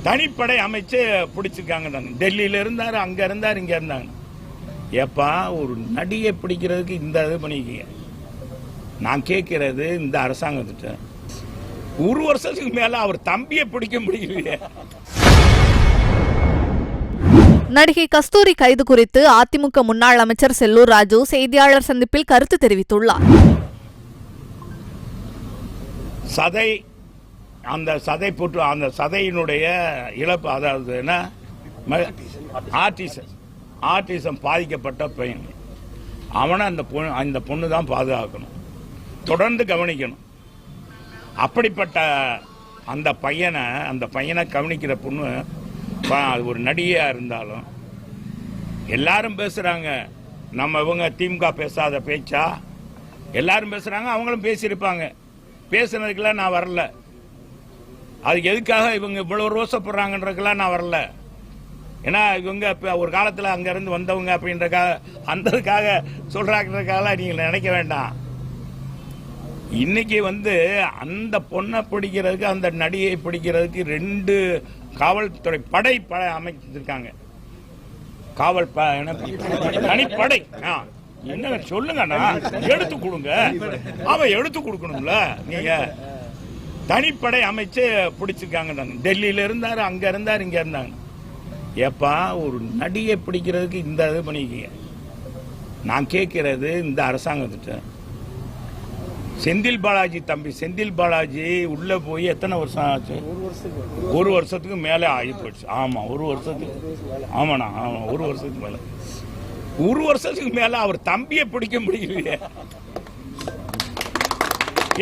தனிப்படை அமைச்சு பிடிச்சிருக்காங்க. டெல்லியில இருந்தாரு, அங்க இருந்தாரு, இங்க இருந்தாங்க. ஏப்பா ஒரு நடிகை பிடிக்கிறதுக்கு இந்த இது பண்ணிக்க. நான் கேட்கிறது இந்த அரசாங்கத்திட்ட ஒரு வருஷத்துக்கு மேல அவர் தம்பியை பிடிக்க முடியலையே. நடிகை கஸ்தூரி கைது குறித்து அதிமுக முன்னாள் அமைச்சர் செல்லூர் ராஜு செய்தியாளர் சந்திப்பில் கருத்து தெரிவித்துள்ளார். சதை அந்த சதை போட்டு அந்த சதையினுடைய இழப்பு, அதாவது என்ன ஆர்டிசம் பாதிக்கப்பட்ட பையன், அவனை அந்த பொண்ணு தான் பாதுகாக்கணும், தொடர்ந்து கவனிக்கணும். அப்படிப்பட்ட அந்த பையனை கவனிக்கிற பொண்ணு ஒரு நடிகையா இருந்தாலும் எல்லாரும் பேசுறாங்க. நம்ம இவங்க திமுக பேசாத பேச்சா எல்லாரும் பேசுறாங்க, அவங்களும் பேசியிருப்பாங்க. பேசுனதுக்கெல்லாம் நான் வரல. அதுக்கு எதுக்காக இவங்க இவ்வளவு ரோசப்படுறாங்கன்றதுக்கெல்லாம் நான் வரல. ஏன்னா இவங்க ஒரு காலத்தில் அங்க இருந்து வந்தவங்க அப்படின்றக்காக அந்ததுக்காக சொல்றாங்கிறதுக்காக நீங்க நினைக்க வேண்டாம். இன்னைக்கு அந்த பொண்ணை பிடிக்கிறதுக்கு, அந்த நடிகை பிடிக்கிறதுக்கு 2 காவல்துறை படை அமைச்சிருக்காங்க. காவல் தனிப்படை. என்ன சொல்லுங்கண்ணா, எடுத்து கொடுங்க. அவன் எடுத்து கொடுக்கணும்ல. நீங்க தனிப்படை அமைச்சு பிடிச்சிருக்காங்க. டெல்லியில இருந்தாரு, அங்க இருந்தாரு, இங்க இருந்தாங்க. ஏப்பா ஒரு நடிகை பிடிக்கிறதுக்கு இந்த இது பண்ணிக்க. நான் கேட்கிறது இந்த அரசாங்கத்திட்ட செந்தில் பாலாஜி தம்பி செந்தில் பாலாஜி உள்ள போய் எத்தனை வருஷம் ஆச்சு? 1 வருஷத்துக்கு மேலே ஆகி போச்சு. ஆமா, 1 வருஷத்துக்கு. ஆமாண்ணா, ஆமா, 1 வருஷத்துக்கு மேல. 1 வருஷத்துக்கு மேல அவர் தம்பியை பிடிக்க முடியலையே.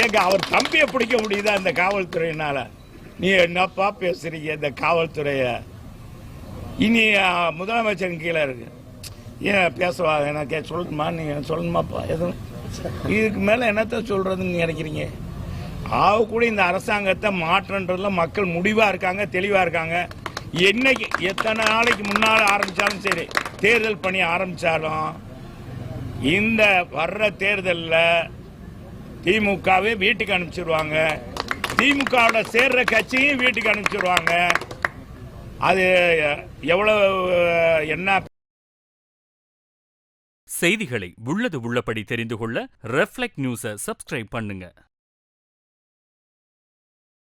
ஏங்க அவர் தம்பியை பிடிக்க முடியுதா இந்த காவல்துறையினால? நீ என்னப்பா பேசுறீங்க? இந்த காவல்துறைய இனி முதலமைச்சரின் கீழே இருக்கு. ஏன் பேசவா? எனக்கு சொல்லணுமா? நீங்க சொல்லணுமாப்பா? எதுவும் இதுக்கு மேல என்னத்த சொல்றதுன்னு நினைக்கிறீங்க? கூட இந்த அரசாங்கத்தை மாற்றன்றதுல மக்கள் முடிவா இருக்காங்க, தெளிவா இருக்காங்க. என்னைக்கு எத்தனை நாளைக்கு முன்னால ஆரம்பிச்சாலும் சரி, தேர்தல் பணி ஆரம்பிச்சாலும் இந்த வர்ற தேர்தலில் திமுகவே வீட்டுக்கு அனுப்பிச்சிருவாங்க, திமுகவோட சேர்ற கட்சியும் வீட்டுக்கு அனுப்பிச்சிருவாங்க. அது எவ்வளவு என்ன? செய்திகளை உள்ளது உள்ளபடி தெரிந்து கொள்ள ரெஃப்ளெக்ட் நியூஸை சப்ஸ்கிரைப் பண்ணுங்க.